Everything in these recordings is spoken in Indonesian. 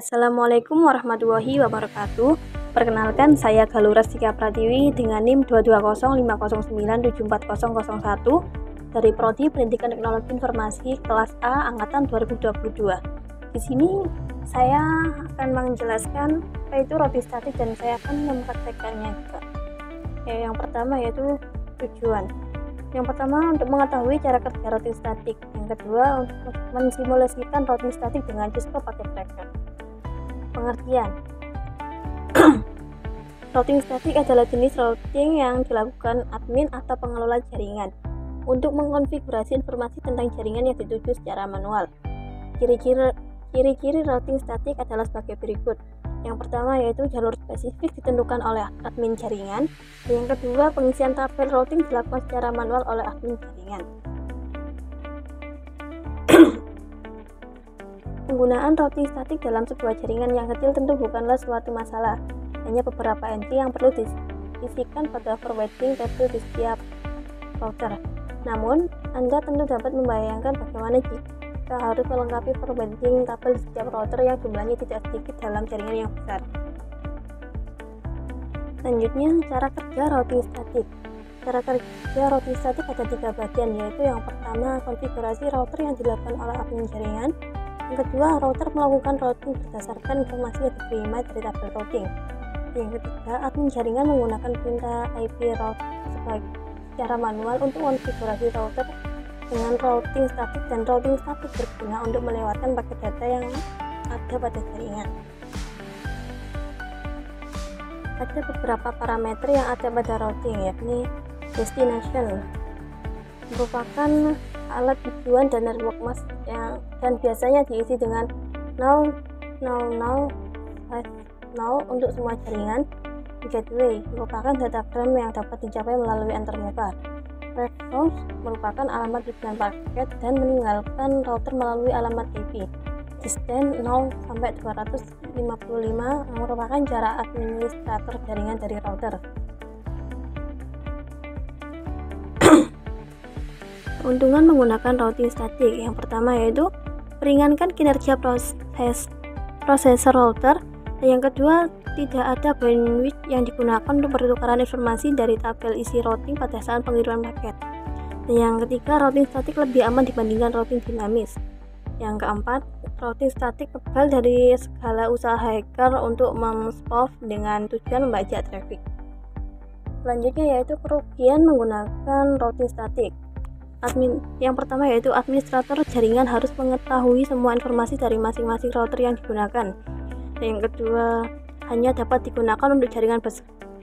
Assalamualaikum warahmatullahi wabarakatuh. Perkenalkan, saya Galura Stika Pratiwi dengan NIM 22050974001 dari Prodi Pendidikan Teknologi Informasi kelas A angkatan 2022. Di sini saya akan menjelaskan apa itu roti statik dan saya akan mempraktekkannya juga. Yang pertama yaitu tujuan. Yang pertama untuk mengetahui cara kerja roti statik. Yang kedua untuk mensimulasikan roti statik dengan Cisco pakai tracker. Pengertian. Routing statik adalah jenis routing yang dilakukan admin atau pengelola jaringan untuk mengkonfigurasi informasi tentang jaringan yang dituju secara manual. Ciri-ciri routing statik adalah sebagai berikut. Yang pertama yaitu jalur spesifik ditentukan oleh admin jaringan. Yang kedua, pengisian tabel routing dilakukan secara manual oleh admin jaringan. Penggunaan routing statik dalam sebuah jaringan yang kecil tentu bukanlah suatu masalah. Hanya beberapa entry yang perlu diisikan pada forwarding table di setiap router. Namun, Anda tentu dapat membayangkan bagaimana jika harus melengkapi forwarding tabel di setiap router yang jumlahnya tidak sedikit dalam jaringan yang besar. Selanjutnya, cara kerja routing statik. Cara kerja routing statik ada 3 bagian, yaitu yang pertama, konfigurasi router yang dilakukan oleh admin jaringan. Yang kedua, router melakukan routing berdasarkan informasi yang diterima dari tabel routing. Yang ketiga, admin jaringan menggunakan perintah IP route secara manual untuk konfigurasi router dengan routing statik, dan routing statik berguna untuk melewatkan paket data yang ada pada jaringan. Ada beberapa parameter yang ada pada routing, yakni destination merupakan alat tujuan dan network mask dan biasanya diisi dengan now untuk semua jaringan. Gateway merupakan datagram yang dapat dicapai melalui antarmuka. Red source merupakan alamat tujuan paket dan meninggalkan router melalui alamat IP. Distance 0 sampai 255 merupakan jarak administrator jaringan dari router. Keuntungan menggunakan routing statik. Yang pertama yaitu meringankan kinerja prosesor router. Yang kedua, tidak ada bandwidth yang digunakan untuk pertukaran informasi dari tabel isi routing pada saat pengiriman paket. Dan yang ketiga, routing statik lebih aman dibandingkan routing dinamis. Yang keempat, routing statik kebal dari segala usaha hacker untuk mem-spoof dengan tujuan membajak traffic. Selanjutnya yaitu kerugian menggunakan routing statik. Yang pertama yaitu administrator jaringan harus mengetahui semua informasi dari masing-masing router yang digunakan. Yang kedua, hanya dapat digunakan untuk jaringan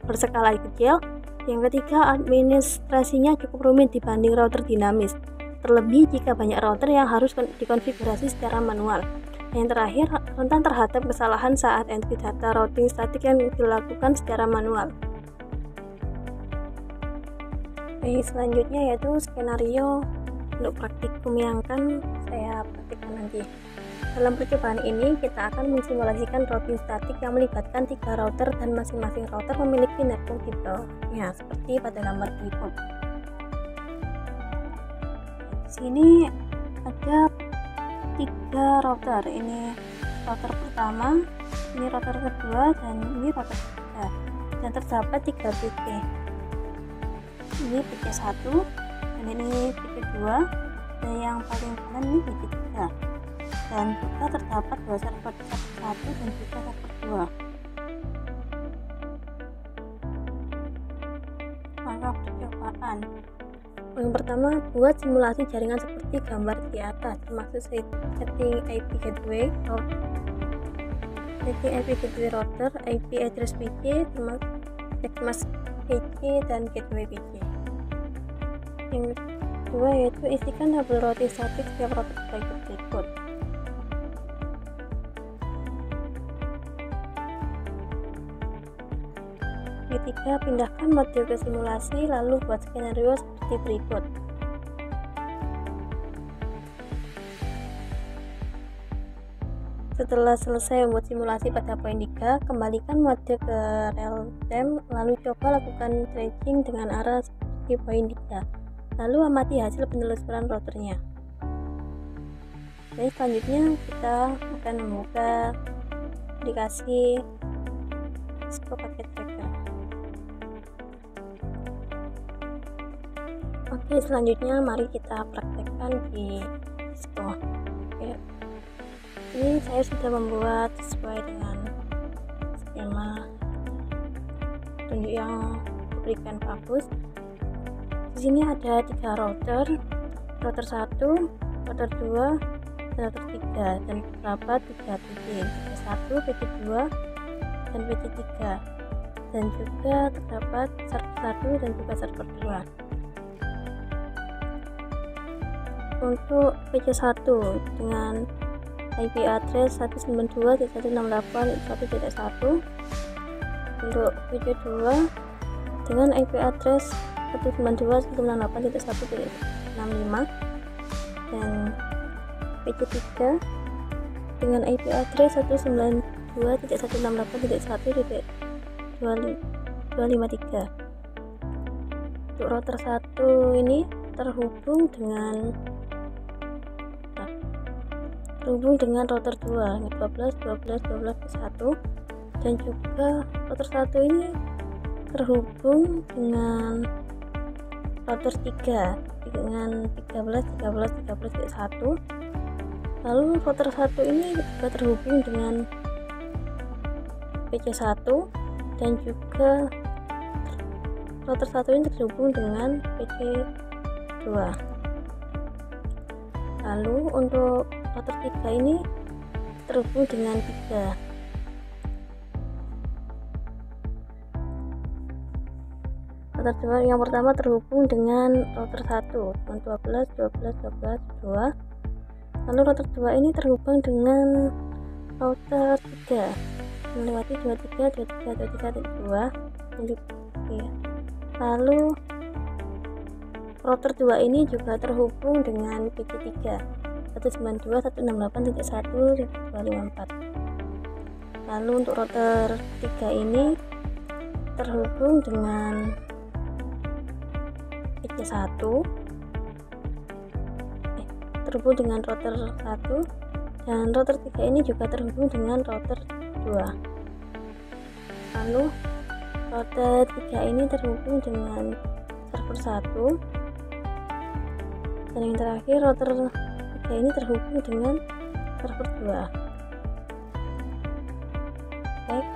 berskala kecil. Yang ketiga, administrasinya cukup rumit dibanding router dinamis, terlebih jika banyak router yang harus dikonfigurasi secara manual. Yang terakhir, rentan terhadap kesalahan saat entry data routing statik yang dilakukan secara manual. Selanjutnya yaitu skenario untuk praktikum yang akan saya praktikkan nanti. Dalam percobaan ini kita akan mensimulasikan routing statik yang melibatkan 3 router dan masing-masing router memiliki network tipenya seperti pada gambar berikut. Di sini ada 3 router. Ini router pertama, ini router kedua, dan ini router ketiga. Dan terdapat 3 PT. Ini PT1 dan ini PT2, dan yang paling kanan ini PT3, dan juga terdapat 2 server 1 dan juga server 2. Maka percobaan yang pertama, buat simulasi jaringan seperti gambar di atas, termasuk setting IP gateway router, IP address PC, termasuk PC dan gateway PC. Yang kedua yaitu isikan tabel routing statik setiap router sebagai berikut. Ketiga, pindahkan model ke simulasi lalu buat skenario seperti berikut. Setelah selesai membuat simulasi pada poin 3, kembalikan mode ke real time lalu coba lakukan tracing dengan arah seperti poin 3. Lalu amati hasil penelusuran routernya. Jadi selanjutnya kita akan membuka dikasih Cisco Packet Tracker. Oke, selanjutnya mari kita praktekkan di Cisco. Oke. Ini saya sudah membuat sesuai dengan skema tunjuk yang diberikan Pak Bus. Di sini ada 3 router 1, router 2, dan router 3, dan terdapat 3 PC, PC1, PC2, dan PC3, dan juga terdapat server 1 dan juga server 2. Untuk PC1 dengan IP address 192.168.1.1. Untuk PC2 dengan IP address 192.168.1.65, dan PC3 dengan IP address 192.168.1.253. Untuk router 1 ini terhubung dengan router 2 12 dan juga router 1 ini terhubung dengan router 3 dengan 13.1. Lalu router 1 ini juga terhubung dengan PC1, dan juga router 1 ini terhubung dengan PC2. Lalu untuk router 3 ini terhubung dengan 3. Router 2 yang pertama terhubung dengan router 1 dengan 12. Lalu router 2 ini terhubung dengan router 3 melewati 23.2. Ya. Lalu router 2 ini juga terhubung dengan PC3 192.168.1.254. Lalu untuk router 3 ini terhubung dengan PC1, terhubung dengan router 1, dan router 3 ini juga terhubung dengan router 2. Lalu router 3 ini terhubung dengan server 1, dan yang terakhir router 3 ini terhubung dengan server 2. Baik,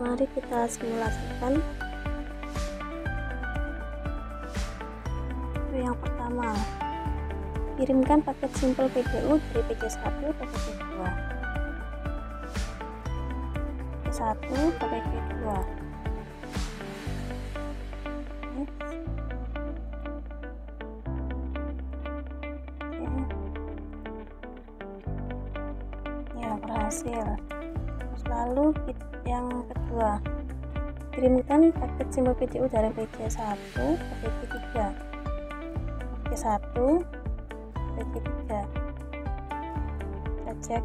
mari kita simulasikan. Yang pertama, kirimkan paket simple PDU dari PC1 ke PC2, PC1 ke PC2. Ya, berhasil. Lalu yang kedua, kirimkan paket simple PDU dari PC1 ke PC3, PC1, PC3. Kita cek.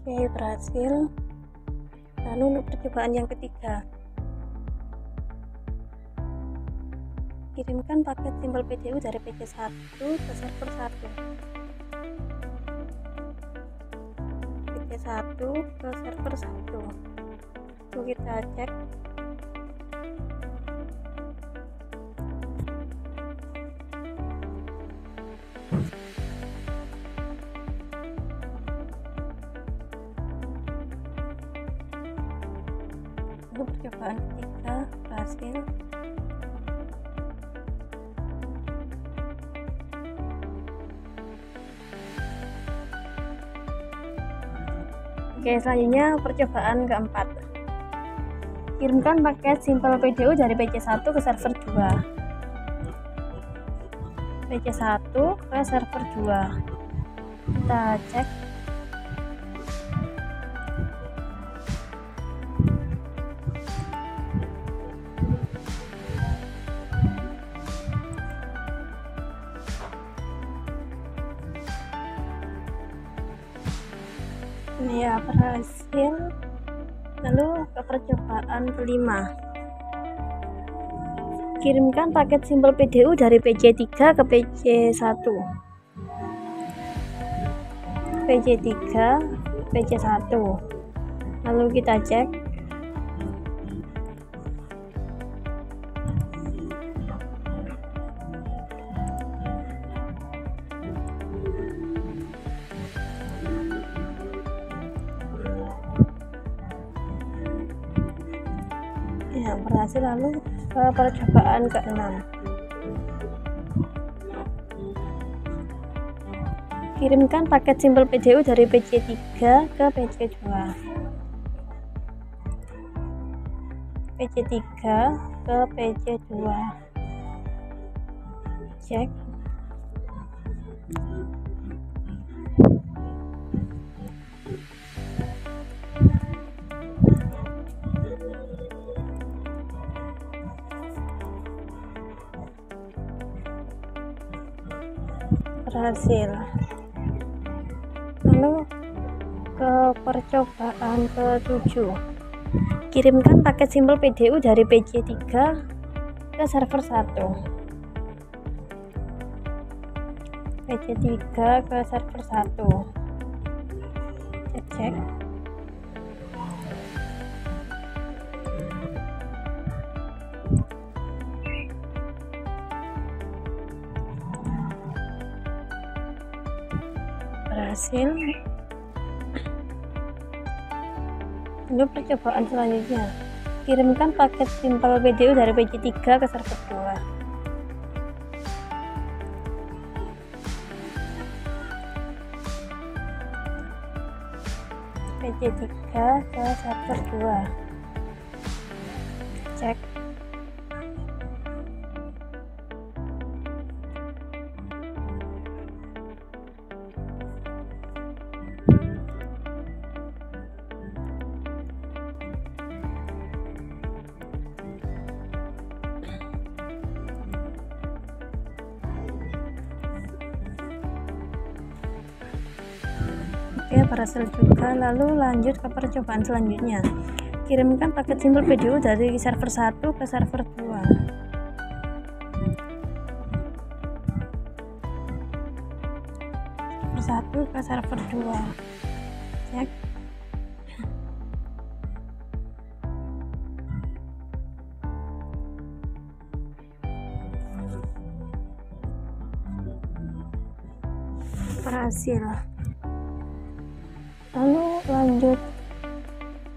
Oke, berhasil. Lalu untuk percobaan yang ketiga, kirimkan paket simple PDU dari PC1 ke server 1, PC1 ke server 1. Lalu kita cek. Untuk percobaan ketiga berhasil. Oke, selanjutnya percobaan keempat, kirimkan paket simple PDU dari PC1 ke server 2, PC1 ke server 2. Kita cek. Ya, berhasil. Lalu ke percobaan kelima, kirimkan paket simpel PDU dari PC3 ke PC1. PC3 PC1. Lalu kita cek. Ya, berhasil. Lalu ke percobaan ke-6, kirimkan paket simpel PDU dari PC3 ke PC2. PC3 ke PC2. Cek. Berhasil. Lalu ke percobaan ke-7, kirimkan paket simpel PDU dari PC3 ke server 1. PC3 ke server 1. Cek. Berhasil. Lalu percobaan selanjutnya, kirimkan paket simpel PDU dari PC3 ke server 2. PC3 ke server 2. Cek. Oke, berhasil juga. Lalu lanjut ke percobaan selanjutnya, kirimkan paket simpel PDU dari server 1 ke server 2. Server 1 ke server 2. Cek. Berhasil. Lalu lanjut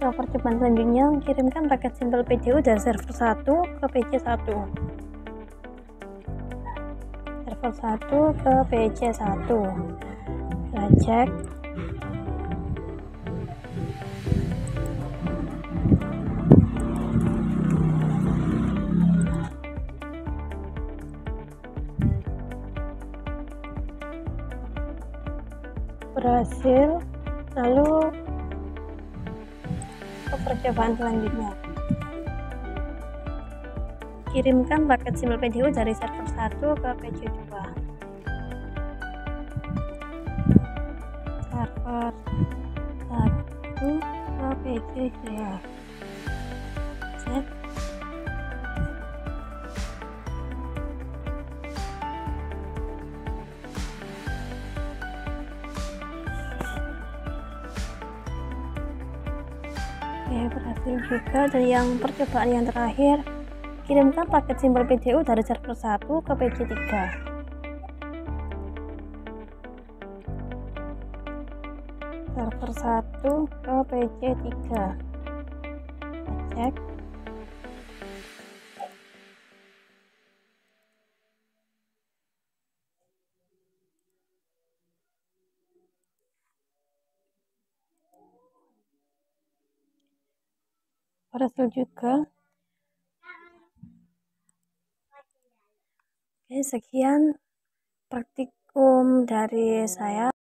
ke percobaan selanjutnya, kirimkan paket simpel PDU dari server 1 ke PC1. Server 1 ke PC1. Kita cek. Berhasil. Lalu ke percobaan selanjutnya, kirimkan paket simpel PDU dari server 1 ke PC2. Server 1 ke PC2. Cek. Oke, berhasil juga. Dan yang percobaan yang terakhir, kirimkan paket simpel PDU dari server 1 ke PC3. Server 1 ke PC3. Cek. Berhasil juga. Oke, sekian praktikum dari saya.